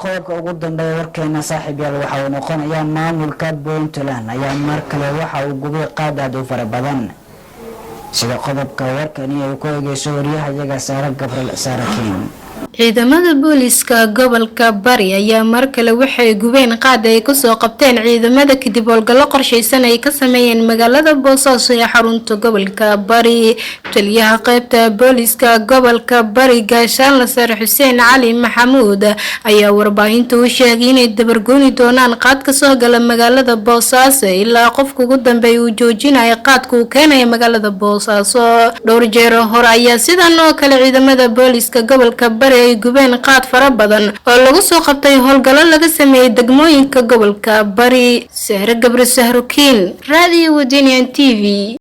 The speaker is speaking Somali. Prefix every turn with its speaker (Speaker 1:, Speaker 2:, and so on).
Speaker 1: qodobka ugu dambeeya warkeena saaxiib yaal waxa uu noqonayaa maamulka Puntland ayaa mar kale waxa uu gubay qaad aad u fara badan sida qodobka warkani ay ku eegayso wariyaha Saara Gabriel Saarakiin.
Speaker 2: ciidamada booliska gobolka Bari ayaa mar kale waxay gubeen qaad ay ku soo qabteen ciidamada kadib howlgallo qorsheysan ay ka sameeyeen magaalada Boosaaso ee xarunta gobolka Bari. taliyaha qaybta booliska gobolka Bari Gaashaan Sare Xuseen Cali Maxamuud ayaa warbaahinta u sheegay inay dabargooni doonaan qaad ka soo gala magaalada Boosaaso ilaa qofka ugu dambeeya uu joojinayo qaadka uu keenay magaalada Boosaaso. dhowr jeer hore ayaa sidan oo kale ciidamada booliska gobolka Bari ay gubeen qaad fara badan oo lagu soo qabtay howlgallo laga sameeyay degmooyinka gobolka Bari. Saara Gabriel Saarakiin, Radio Wadaniyan TV.